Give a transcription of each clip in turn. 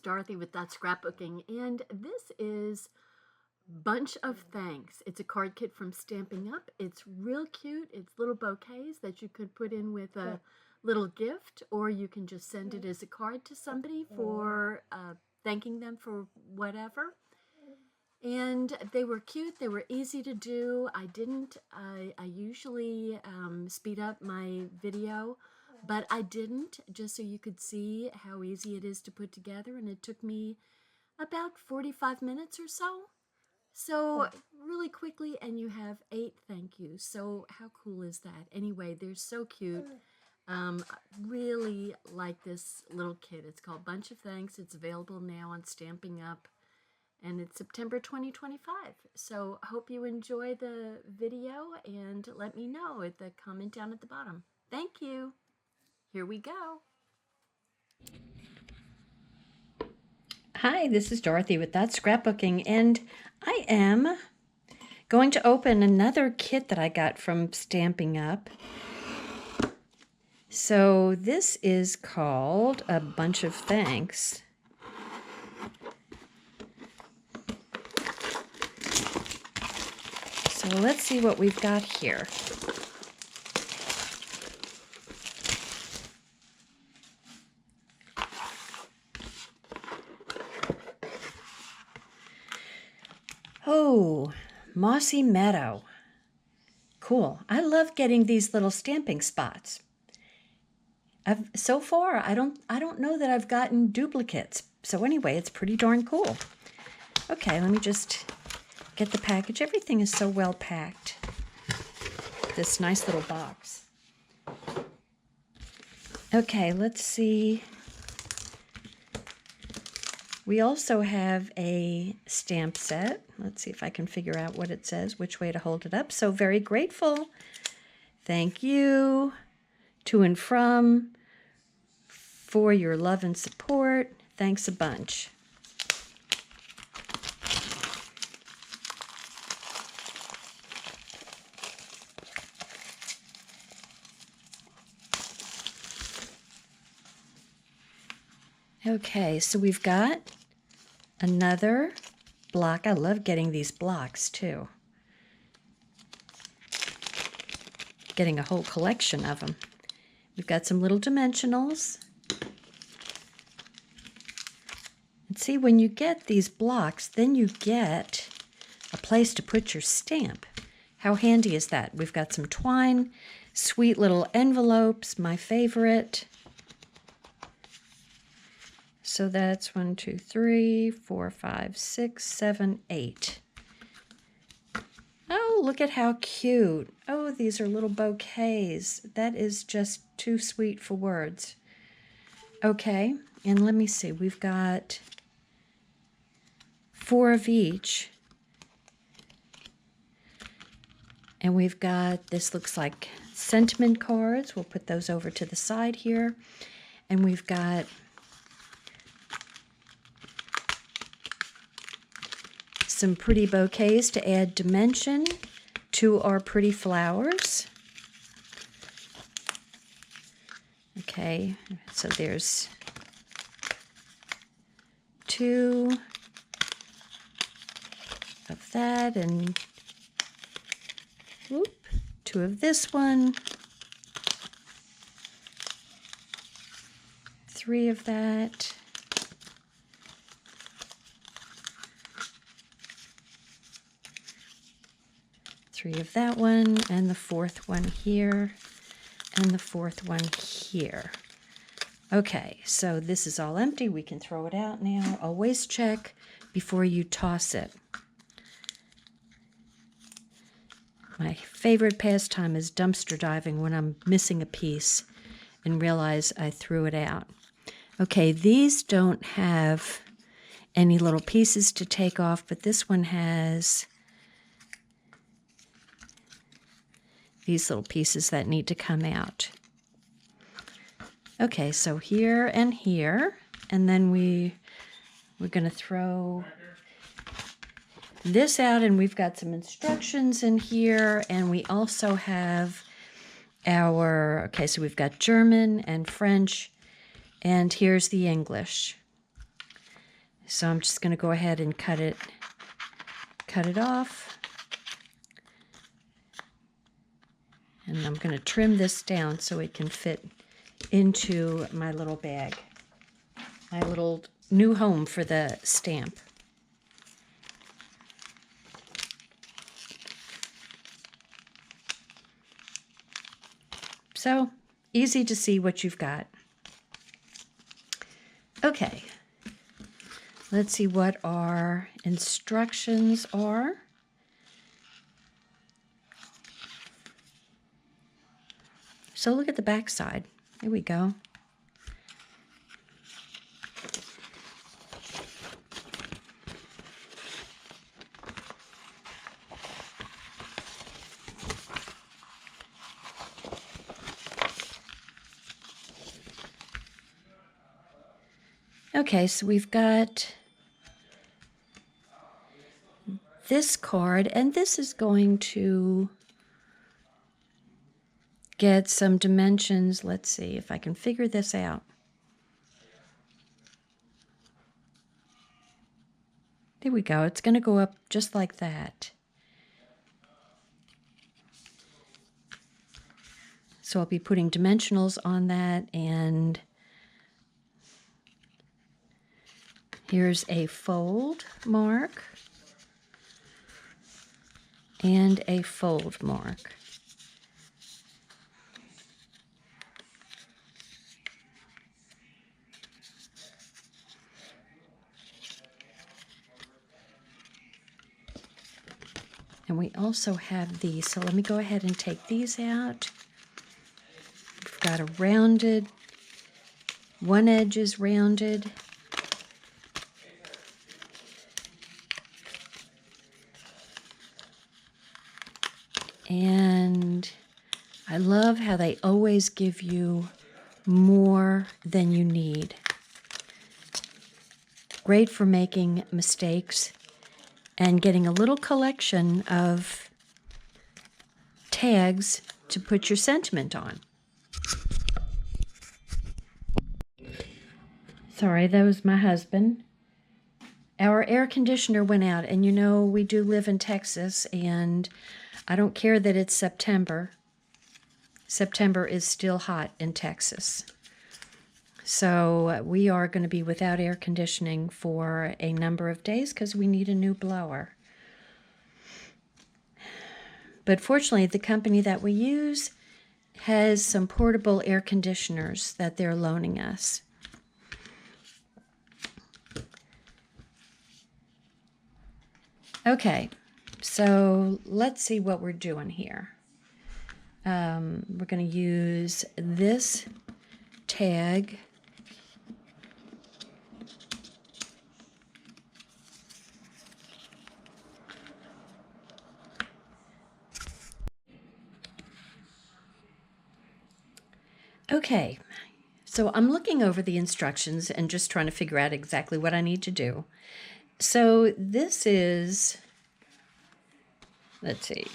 Dorothy with That Scrapbooking, and this is Bunch of Thanks. It's a card kit from Stampin' Up. It's real cute. It's little bouquets that you could put in with a little gift, or you can just send it as a card to somebody for thanking them for whatever. And they were cute. They were easy to do. I usually speed up my video, but I didn't, just so you could see how easy it is to put together. And it took me about 45 minutes or so. So really quickly, and you have 8 thank yous. So how cool is that? Anyway, they're so cute. Really like this little kit. It's called Bunch of Thanks. It's available now on Stampin' Up. And it's September 2025. So hope you enjoy the video and let me know at the comment down at the bottom. Thank you. Here we go. Hi, this is Dorothy with That Scrapbooking, and I am going to open another kit that I got from Stampin' Up. So this is called A Bunch of Thanks. So let's see what we've got here. Oh, Mossy Meadow. Cool. I love getting these little stamping spots. So far, I don't know that I've gotten duplicates. So anyway, it's pretty darn cool. Okay, let me just get the package. Everything is so well packed. This nice little box. Okay, let's see. We also have a stamp set. Let's see if I can figure out what it says, which way to hold it up. So very grateful. Thank you to and from for your love and support. Thanks a bunch. Okay, so we've got another block. I love getting these blocks too. Getting a whole collection of them. We've got some little dimensionals. And see, when you get these blocks, then you get a place to put your stamp. How handy is that? We've got some twine, sweet little envelopes, my favorite. So that's 1, 2, 3, 4, 5, 6, 7, 8. Oh, look at how cute. Oh, these are little bouquets. That is just too sweet for words. Okay, and let me see. We've got 4 of each. And we've got, this looks like sentiment cards. We'll put those over to the side here. And we've got some pretty bouquets to add dimension to our pretty flowers. Okay, so there's 2 of that and 2 of this one, 3 of that. 3 of that one, and the 4th one here, and the 4th one here. Okay, so this is all empty. We can throw it out now. Always check before you toss it. My favorite pastime is dumpster diving when I'm missing a piece and realize I threw it out. Okay, these don't have any little pieces to take off, but this one has these little pieces that need to come out. Okay, so here and here, and then we're going to throw this out, and we've got some instructions in here, and we also have our, okay, so we've got German and French, and here's the English. So I'm just going to go ahead and cut it off. And I'm going to trim this down so it can fit into my little bag, my little new home for the stamp. So easy to see what you've got. Okay, let's see what our instructions are. So look at the back side. Here we go. Okay, so we've got this card, and this is going to get some dimensions. Let's see if I can figure this out. There we go. It's going to go up just like that. So I'll be putting dimensionals on that, and here's a fold mark and a fold mark. And we also have these, so let me go ahead and take these out. We've got a rounded, one edge is rounded. And I love how they always give you more than you need. Great for making mistakes and getting a little collection of tags to put your sentiment on. Sorry, that was my husband. Our air conditioner went out, and you know, we do live in Texas, and I don't care that it's September. September is still hot in Texas. So we are going to be without air conditioning for a number of days because we need a new blower. But fortunately, the company that we use has some portable air conditioners that they're loaning us. Okay, so let's see what we're doing here. We're going to use this tag. Okay, so I'm looking over the instructions and just trying to figure out exactly what I need to do. So this is, let's see,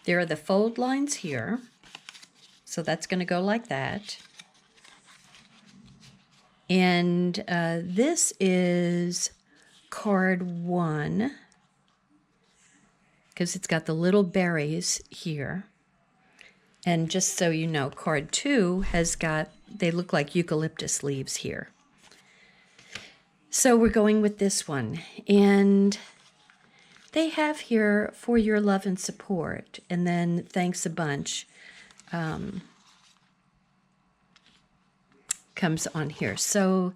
there are the fold lines here, so that's going to go like that. And this is card 1, because it's got the little berries here. And just so you know, card 2 has got, they look like eucalyptus leaves here. So we're going with this one. And they have here for your love and support, and then thanks a bunch comes on here. So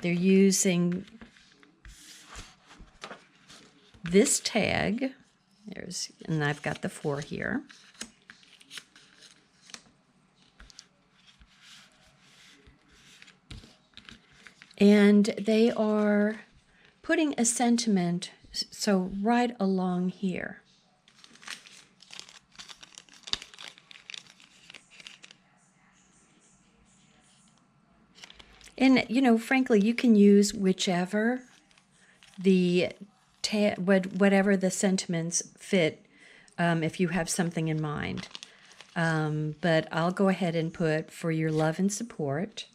they're using this tag. And I've got the 4 here. And they are putting a sentiment, so right along here. And, you know, frankly, you can use whichever whatever the sentiments fit if you have something in mind. But I'll go ahead and put for your love and support.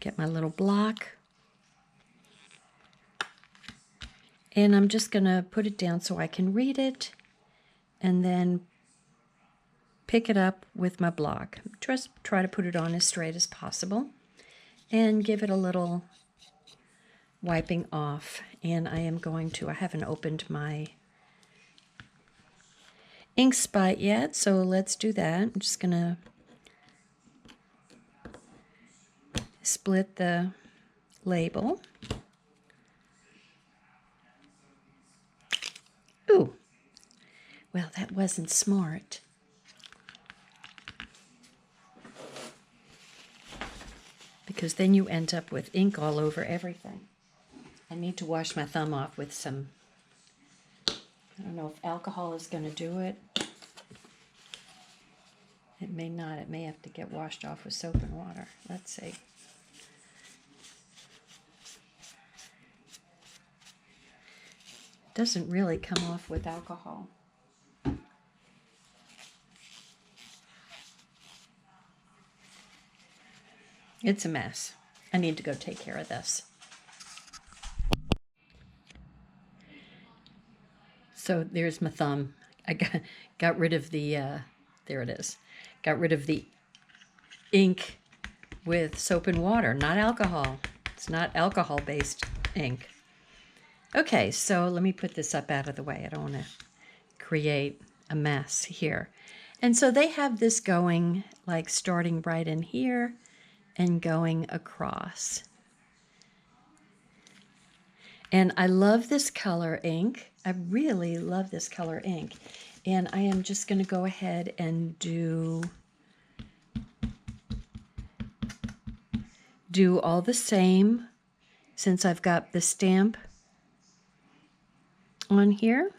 Get my little block. And I'm just going to put it down so I can read it, and then pick it up with my block. Just try to put it on as straight as possible and give it a little wiping off. And I am going to, I haven't opened my ink spot yet, so let's do that. I'm just going to split the label. Ooh, well, that wasn't smart. Because then you end up with ink all over everything. I need to wash my thumb off with some, I don't know if alcohol is going to do it. It may not. It may have to get washed off with soap and water. Let's see. Doesn't really come off with alcohol. It's a mess. I need to go take care of this. So there's my thumb. I got rid of the, there it is. Got rid of the ink with soap and water, not alcohol. It's not alcohol-based ink. Okay, so let me put this up out of the way. I don't want to create a mess here. And so they have this going, like starting right in here and going across. And I love this color ink. I really love this color ink. And I am just going to go ahead and do all the same, since I've got the stamp on here.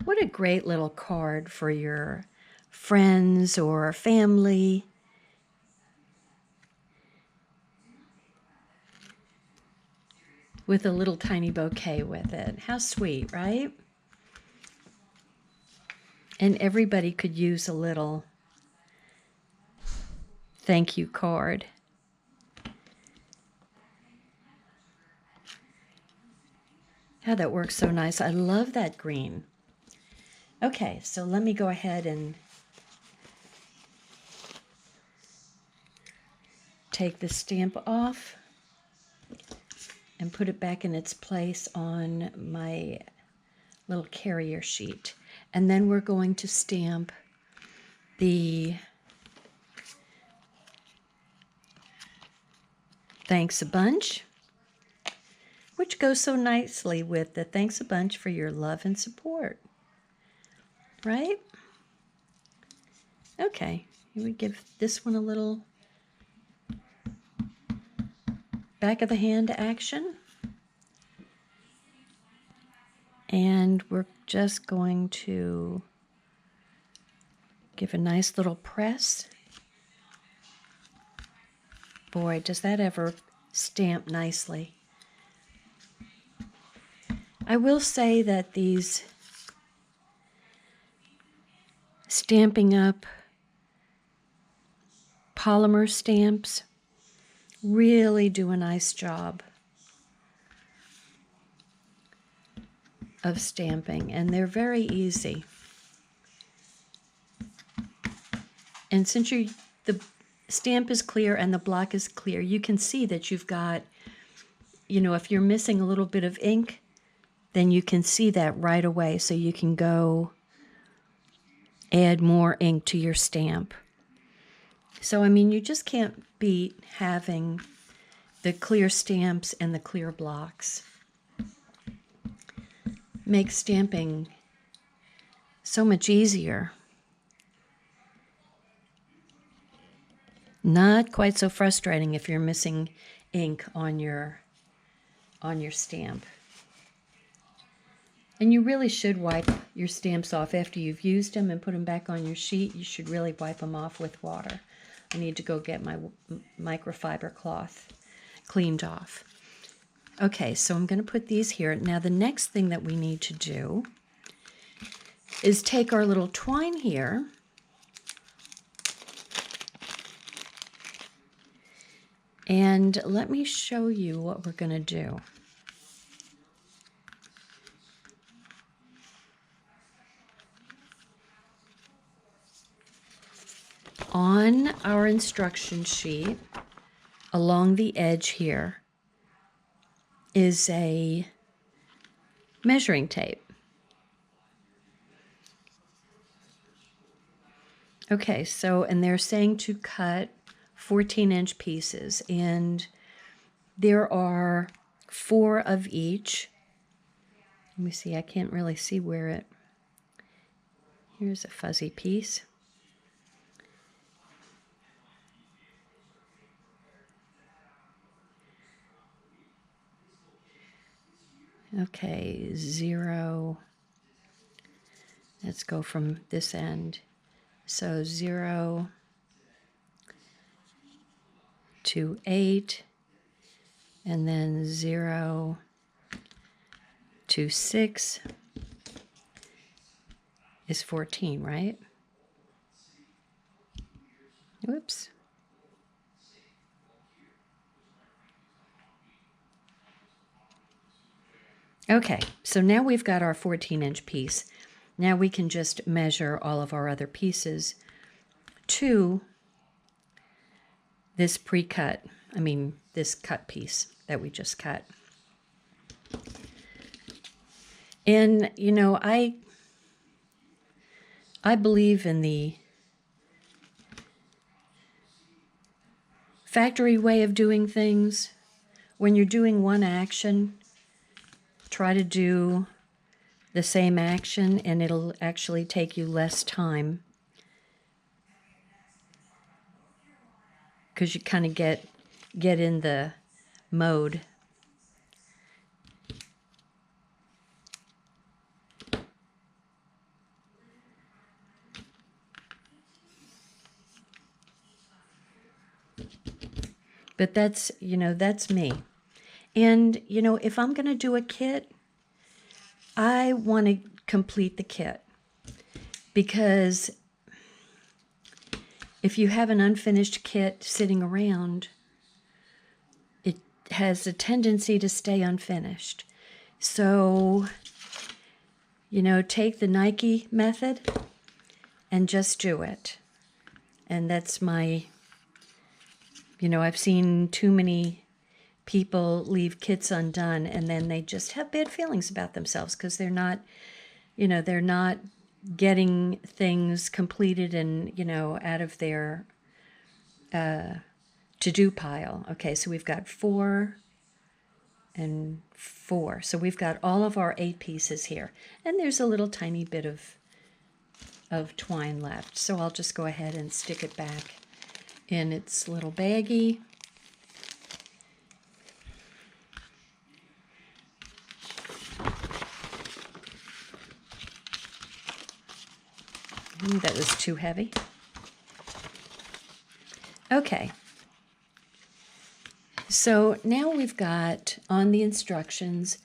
What a great little card for your friends or family. With a little tiny bouquet with it. How sweet, right? And everybody could use a little thank you card. How that works so nice. I love that green. Okay, so let me go ahead and take the stamp off and put it back in its place on my little carrier sheet. And then we're going to stamp the thanks a bunch, which goes so nicely with the thanks a bunch for your love and support. Right? Okay, we give this one a little back of the hand action. And we're just going to give a nice little press. Boy, does that ever stamp nicely. I will say that these Stampin' Up polymer stamps really do a nice job of stamping, and they're very easy. And since the stamp is clear and the block is clear, you can see that you've got, you know, if you're missing a little bit of ink, then you can see that right away, so you can go add more ink to your stamp. So, I mean, you just can't beat having the clear stamps and the clear blocks. Makes stamping so much easier. Not quite so frustrating if you're missing ink on your stamp. And you really should wipe your stamps off after you've used them and put them back on your sheet. You should really wipe them off with water. I need to go get my microfiber cloth cleaned off. Okay, so I'm going to put these here. Now the next thing that we need to do is take our little twine here and let me show you what we're going to do. On our instruction sheet, along the edge here, is a measuring tape. Okay, so, and they're saying to cut 14-inch pieces, and there are 4 of each. Let me see, I can't really see where it, here's a fuzzy piece. Okay, 0, let's go from this end. So 0 to 8, and then 0 to 6 is 14, right? Whoops. Okay, so now we've got our 14-inch piece. Now we can just measure all of our other pieces to this pre-cut, this cut piece that we just cut. And, you know, I believe in the factory way of doing things. When you're doing one action, try to do the same action, and it'll actually take you less time because you kind of get in the mode. But that's, you know, that's me. And, you know, if I'm going to do a kit, I want to complete the kit, because if you have an unfinished kit sitting around, it has a tendency to stay unfinished. So, you know, take the Nike method and just do it. And that's my, you know, I've seen too many people leave kits undone, and then they just have bad feelings about themselves because they're not, you know, they're not getting things completed and, you know, out of their to-do pile. Okay, so we've got 4 and 4. So we've got all of our 8 pieces here. And there's a little tiny bit of twine left. So I'll just go ahead and stick it back in its little baggie. That was too heavy. Okay. So now we've got, on the instructions,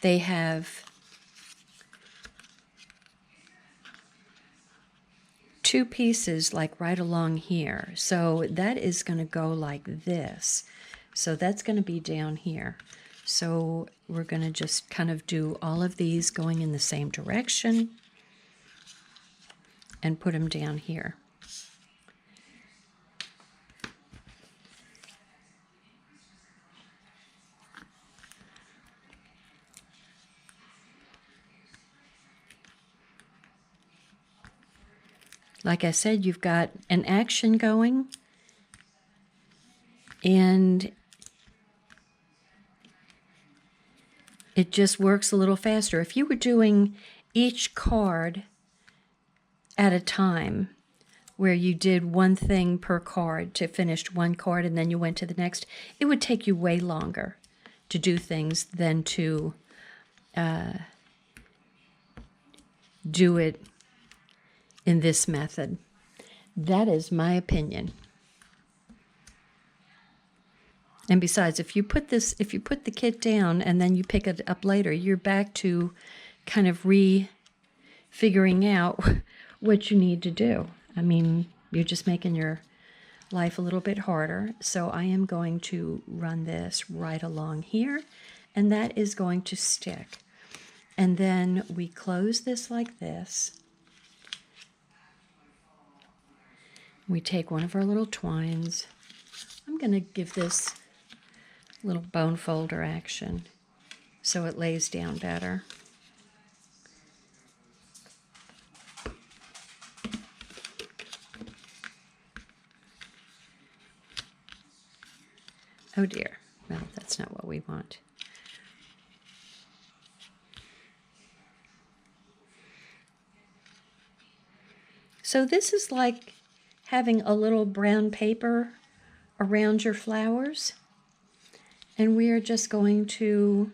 they have 2 pieces like right along here. So that is going to go like this. So that's going to be down here. So we're going to just kind of do all of these going in the same direction and put them down here. Like I said, you've got an action going, and it just works a little faster. If you were doing each card at a time, where you did one thing per card to finish one card and then you went to the next, it would take you way longer to do things than to do it in this method. That is my opinion. And besides, if you put the kit down and then you pick it up later, you're back to kind of refilling figuring out what you need to do. I mean, you're just making your life a little bit harder. So I am going to run this right along here, and that is going to stick. And then we close this like this. We take one of our little twines. I'm going to give this little bone folder action so it lays down better. Oh dear, well, that's not what we want. So this is like having a little brown paper around your flowers. And we are just going to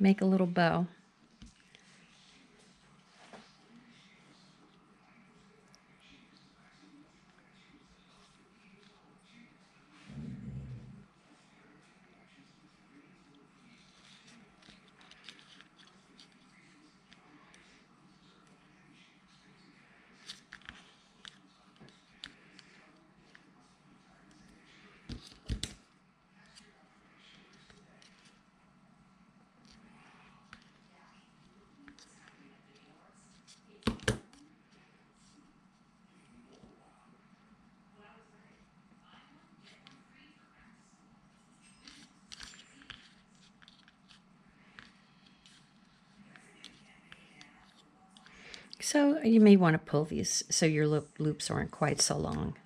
make a little bow. So you may want to pull these so your loops aren't quite so long.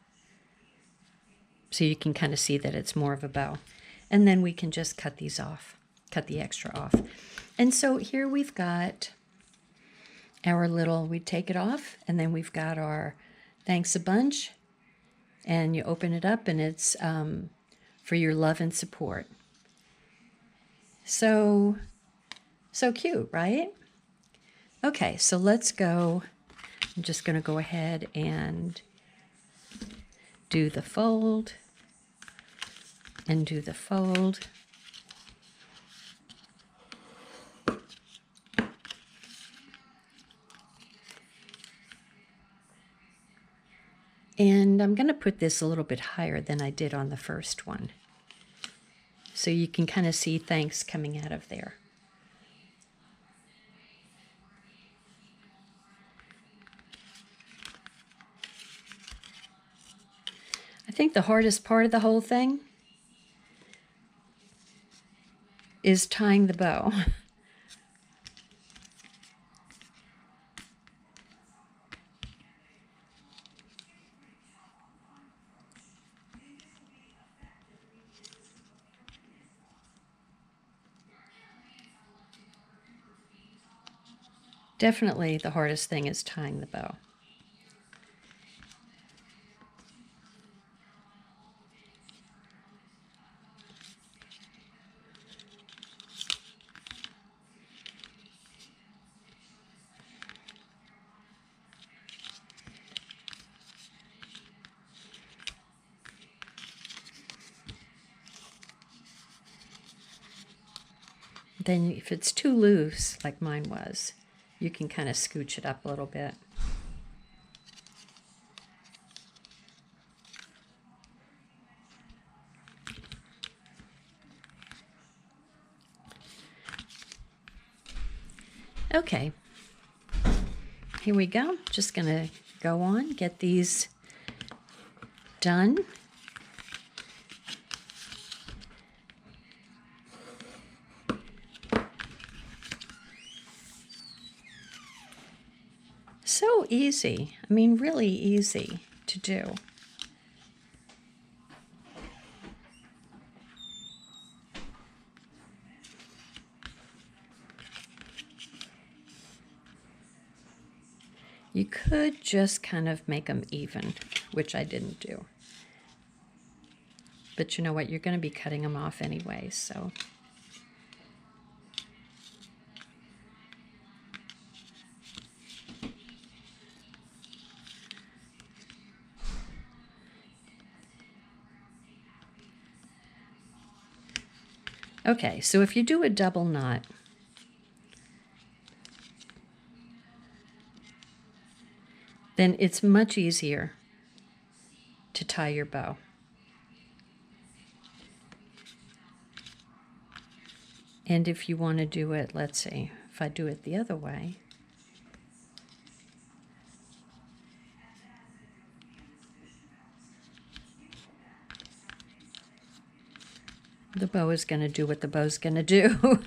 So you can kind of see that it's more of a bow. And then we can just cut these off, cut the extra off. And so here we've got our little, we take it off, and then we've got our thanks a bunch, and you open it up, and it's for your love and support. So cute, right? Okay, so let's go. I'm just going to go ahead and do the fold and do the fold. And I'm going to put this a little bit higher than I did on the first one, so you can kind of see thanks coming out of there. I think the hardest part of the whole thing is tying the bow. Definitely the hardest thing is tying the bow. Then if it's too loose, like mine was, you can kind of scooch it up a little bit. Okay, here we go. Just gonna go on, get these done. So easy. I mean, really easy to do. You could just kind of make them even, which I didn't do. But you know what? You're going to be cutting them off anyway, so. Okay, so if you do a double knot, then it's much easier to tie your bow. And if you want to do it, let's see, if I do it the other way, the bow is going to do what the bow's going to do.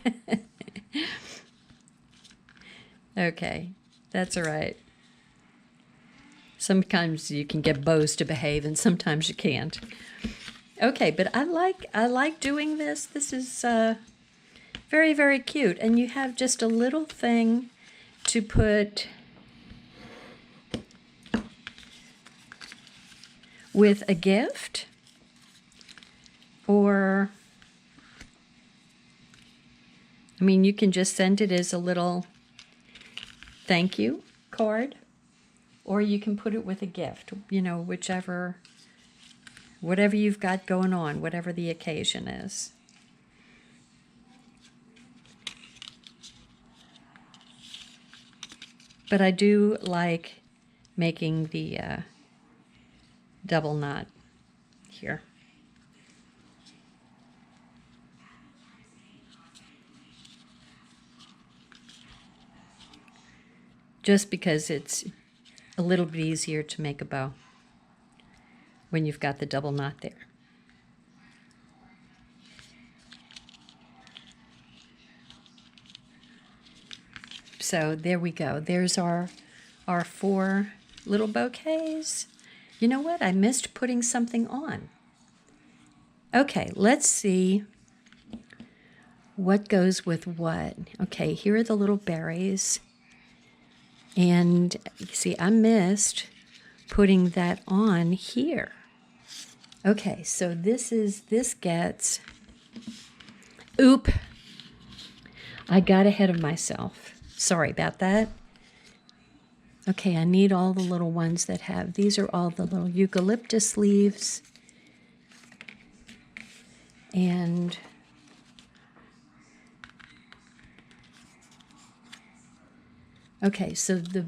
Okay, that's all right. Sometimes you can get bows to behave and sometimes you can't. Okay, but I like doing this. This is very, very cute. And you have just a little thing to put with a gift, or I mean, you can just send it as a little thank you card, or you can put it with a gift, you know, whatever you've got going on, whatever the occasion is. But I do like making the double knot here. Just because it's a little bit easier to make a bow when you've got the double knot there. So there we go. There's our 4 little bouquets. You know what? I missed putting something on. Okay, let's see what goes with what. Okay, here are the little berries. And you see, I missed putting that on here. Okay, so this gets, oop, I got ahead of myself. Sorry about that. Okay, I need all the little ones that have, these are all the little eucalyptus leaves. And okay, so that's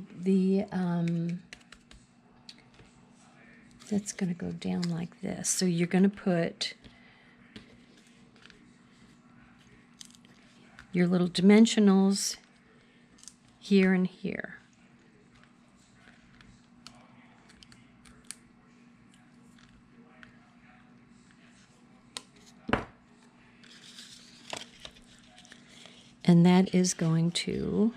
going to go down like this. So you're going to put your little dimensionals here and here. And that is going to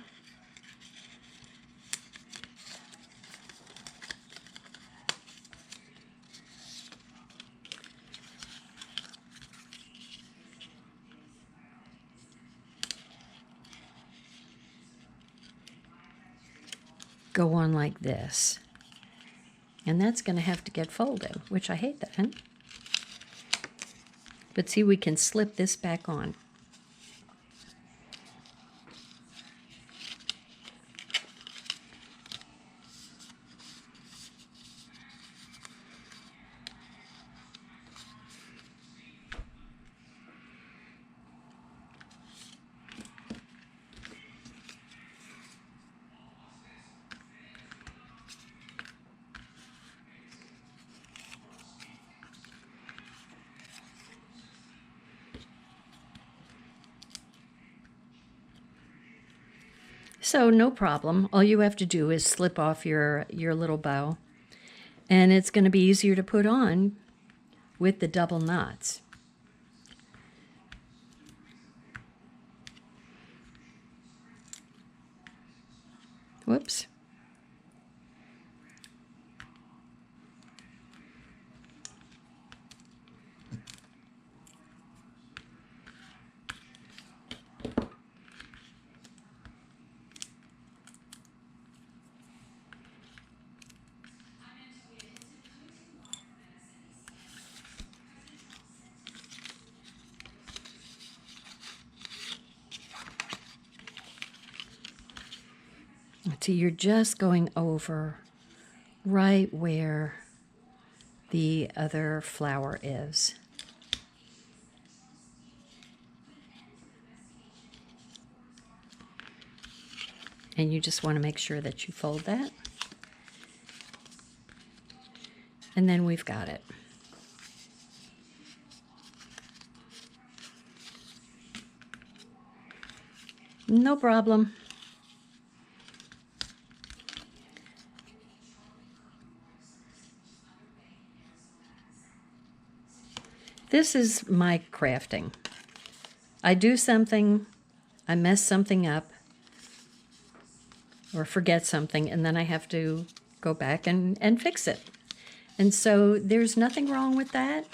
go on like this. And that's going to have to get folded, which I hate that. But see, we can slip this back on. So no problem. All you have to do is slip off your little bow, and it's going to be easier to put on with the double knots. Whoops. So you're just going over right where the other flower is. And you just want to make sure that you fold that. And then we've got it. No problem. This is my crafting. I do something, I mess something up, or forget something, and then I have to go back and fix it. And so there's nothing wrong with that.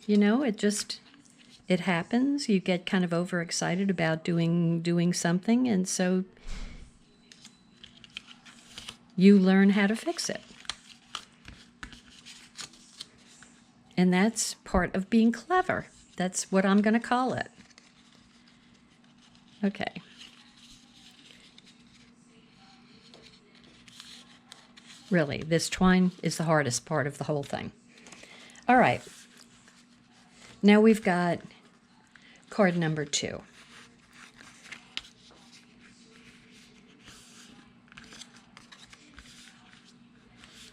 You know, it happens. You get kind of overexcited about doing something, and so you learn how to fix it. And that's part of being clever. That's what I'm going to call it. Okay. Really, this twine is the hardest part of the whole thing. All right. Now we've got card number 2.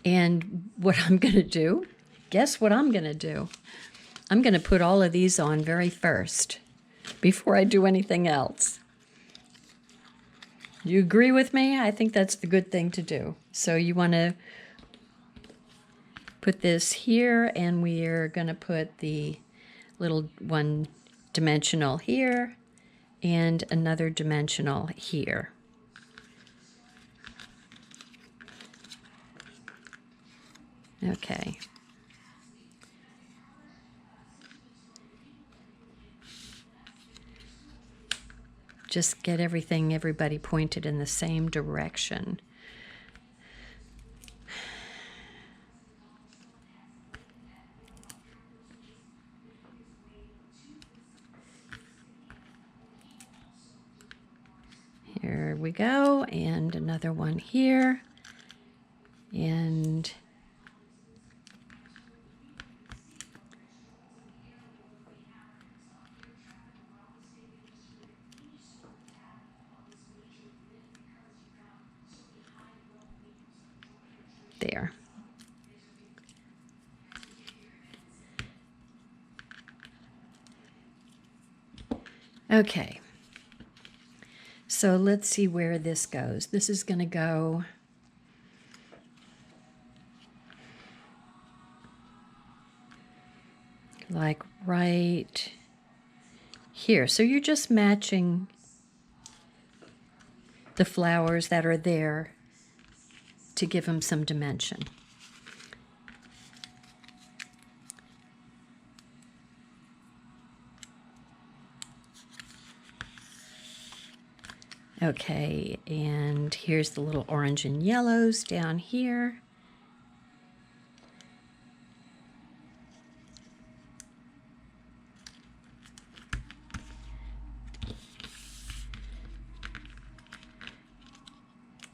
And what I'm going to do, guess what I'm going to do? I'm going to put all of these on very first before I do anything else. You agree with me? I think that's the good thing to do. So you want to put this here, and we're going to put the little one dimensional here and another dimensional here. Okay. Just get everybody pointed in the same direction. Here we go, and another one here, and there. Okay. So let's see where this goes. This is going to go like right here. So you're just matching the flowers that are there to give them some dimension. Okay, and here's the little orange and yellows down here.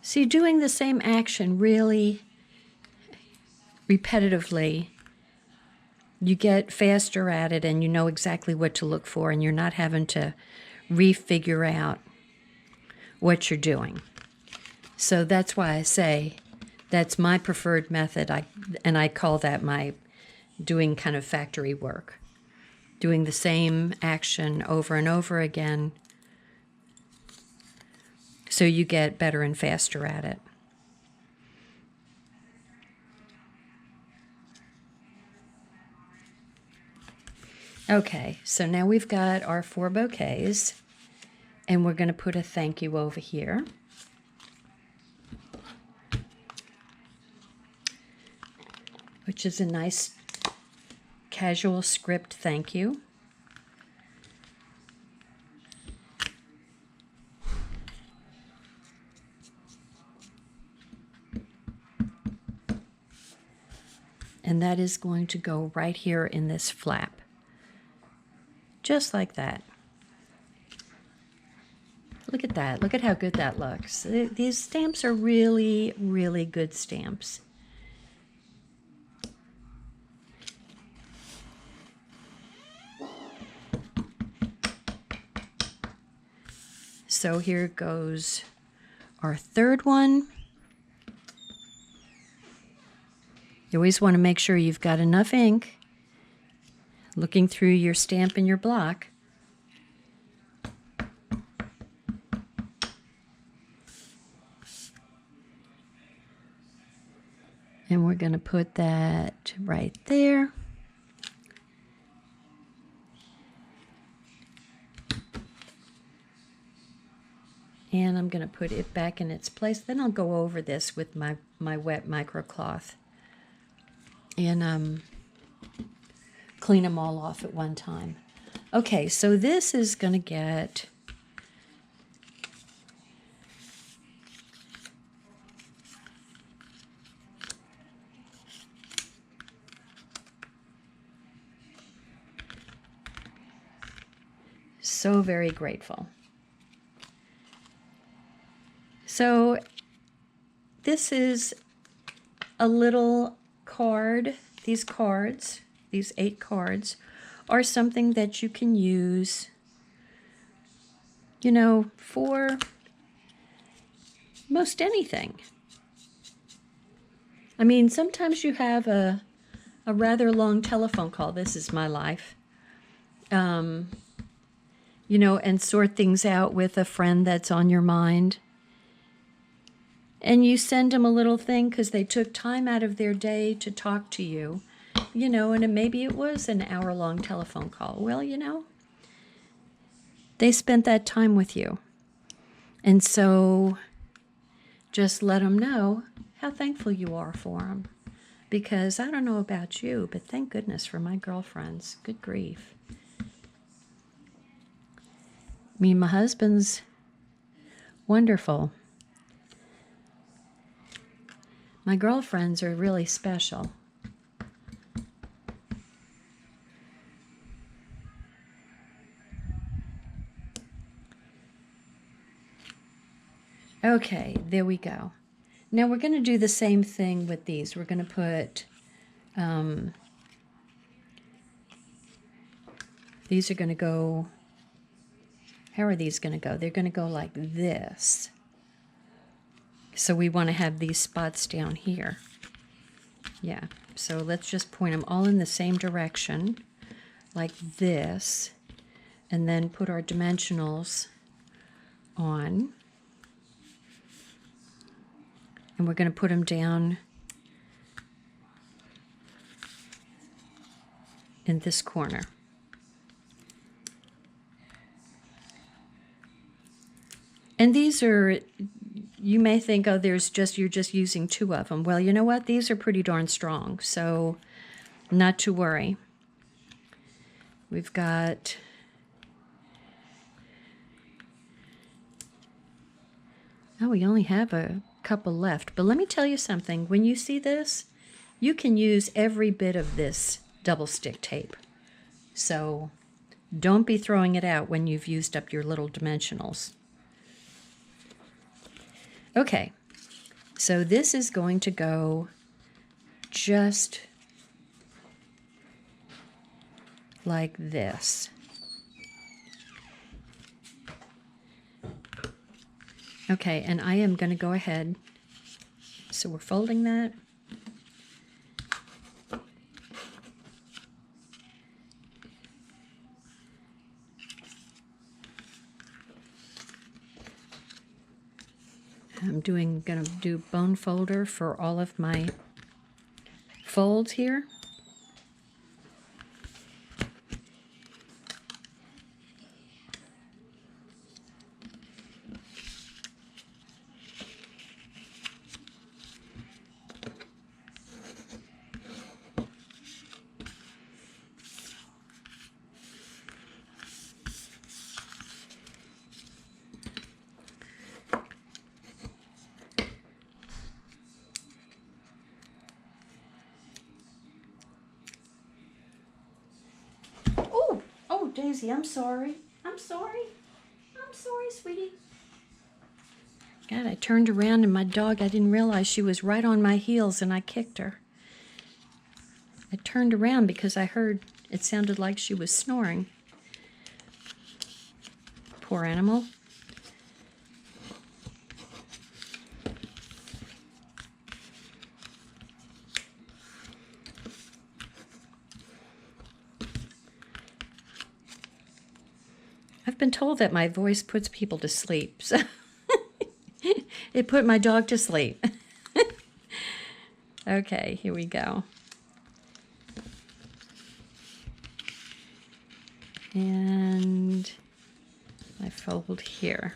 See, doing the same action really repetitively, you get faster at it and you know exactly what to look for, and you're not having to refigure out what you're doing. So that's why I say that's my preferred method, and I call that my doing kind of factory work. Doing the same action over and over again so you get better and faster at it. Okay, so now we've got our 4 bouquets, and we're going to put a thank you over here. Which is a nice casual script thank you. And that is going to go right here in this flap. Just like that. Look at that. Look at how good that looks. These stamps are really, really good stamps. So here goes our third one. You always want to make sure you've got enough ink, looking through your stamp and your block. And we're going to put that right there. And I'm going to put it back in its place. Then I'll go over this with my wet microcloth and clean them all off at one time. Okay, so this is going to get so very grateful. So this is a little card. These cards, these 8 cards, are something that you can use, you know, for most anything. I mean, sometimes you have a rather long telephone call. This is my life. You know, and sort things out with a friend that's on your mind. And you send them a little thing because they took time out of their day to talk to you, you know, and maybe it was an hour-long telephone call. Well, you know, they spent that time with you. And so just let them know how thankful you are for them. Because I don't know about you, but thank goodness for my girlfriends. Good grief. I mean, my husband's wonderful. My girlfriends are really special. Okay, there we go. Now we're going to do the same thing with these. We're going to put, these are going to go, how are these going to go? They're going to go like this. So we want to have these spots down here. Yeah, so let's just point them all in the same direction, like this, and then put our dimensionals on. And we're going to put them down in this corner. And these are, you may think, oh, you're just using 2 of them. Well, you know what? These are pretty darn strong, so not to worry. We've got, oh, we only have a couple left. But let me tell you something. When you see this, you can use every bit of this double stick tape. So don't be throwing it out when you've used up your little dimensionals. Okay, so this is going to go just like this. Okay, and I am going to go ahead, so we're folding that. I'm going to do bone folder for all of my folds here. Daisy, I'm sorry. I'm sorry. I'm sorry, sweetie. God, I turned around and my dog, I didn't realize she was right on my heels and I kicked her. I turned around because I heard it sounded like she was snoring. Poor animal. I've been told that my voice puts people to sleep. So it put my dog to sleep. Okay, here we go. And I fold here.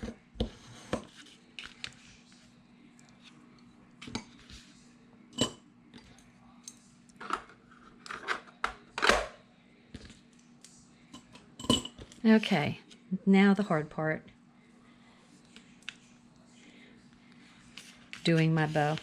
Okay, now the hard part. Doing my bow.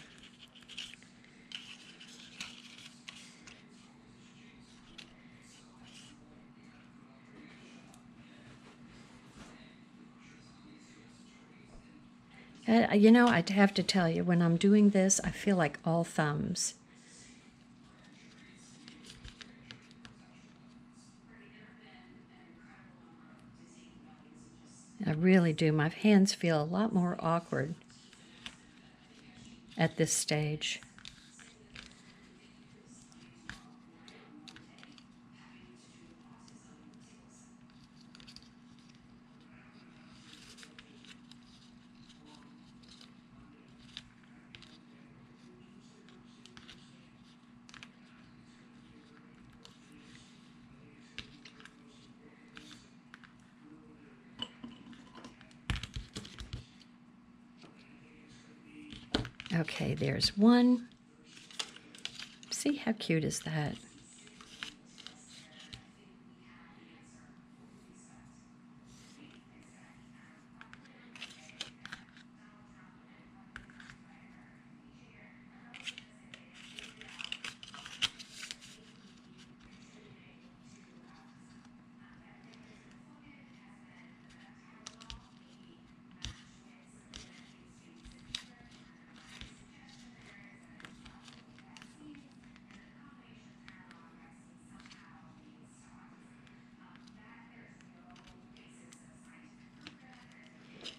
You know, I'd have to tell you, when I'm doing this, I feel like all thumbs. I really do. My hands feel a lot more awkward at this stage. Okay, there's one. See how cute is that?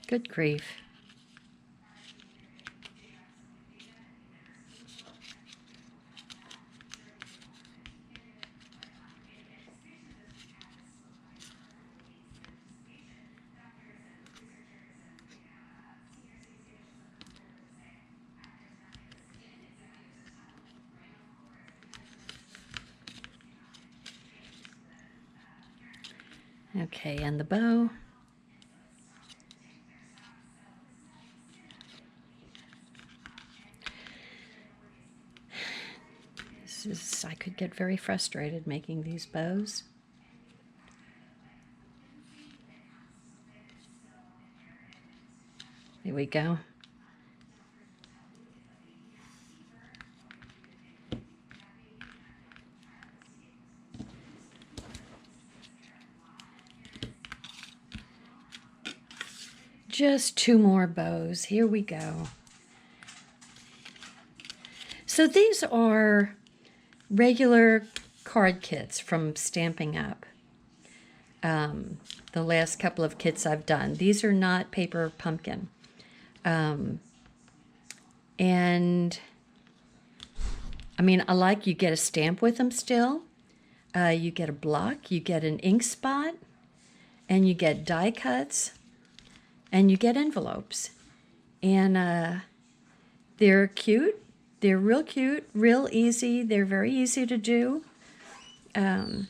Good grief. Okay, and the bow. I could get very frustrated making these bows. There we go. Just two more bows. Here we go. So these are regular card kits from Stampin' Up. The last couple of kits I've done. These are not paper pumpkin. And I mean, I like you get a stamp with them still. You get a block, you get an ink spot, and you get die cuts, and you get envelopes. And they're cute. They're real cute, real easy. They're very easy to do. You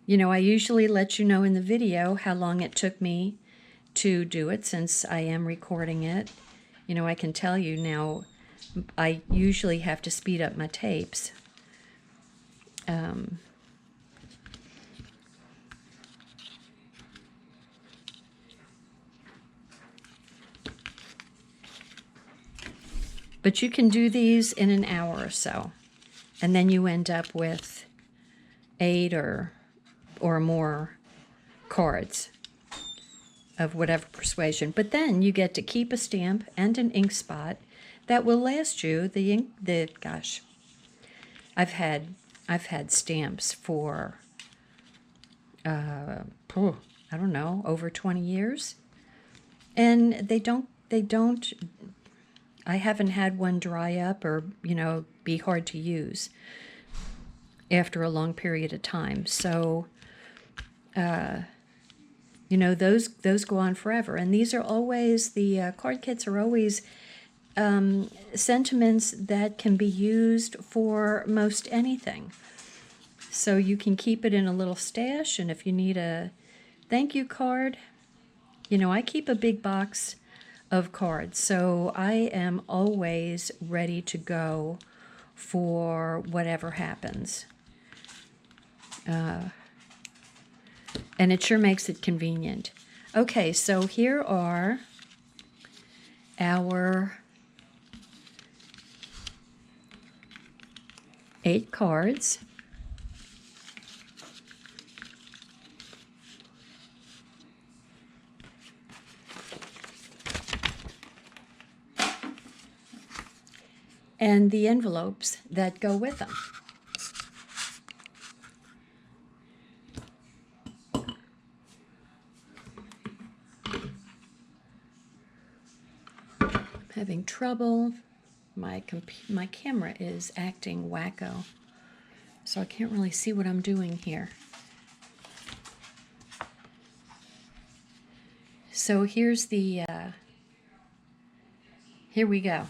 know, I usually let you know in the video how long it took me to do it since I am recording it. You know, I can tell you now, I usually have to speed up my tapes. But you can do these in an hour or so, and then you end up with 8 or more cards of whatever persuasion. But then you get to keep a stamp and an ink spot that will last you gosh, I've had stamps for I don't know, over 20 years, and they don't I haven't had one dry up or, you know, be hard to use after a long period of time. So You know, those go on forever. And these are always, the card kits are always sentiments that can be used for most anything. So you can keep it in a little stash, and if you need a thank you card, you know, I keep a big box of cards, so I am always ready to go for whatever happens. And it sure makes it convenient. Okay, so here are our 8 cards. And the envelopes that go with them. I'm having trouble. My camera is acting wacko, so I can't really see what I'm doing here. So here's the, here we go.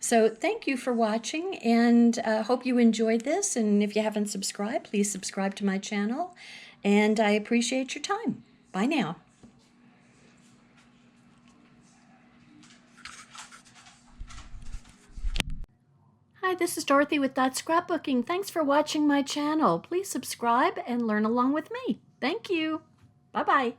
So thank you for watching, and hope you enjoyed this. And if you haven't subscribed, please subscribe to my channel. And I appreciate your time. Bye now. Hi, this is Dorothy with Scrapbooking. Thanks for watching my channel. Please subscribe and learn along with me. Thank you. Bye-bye.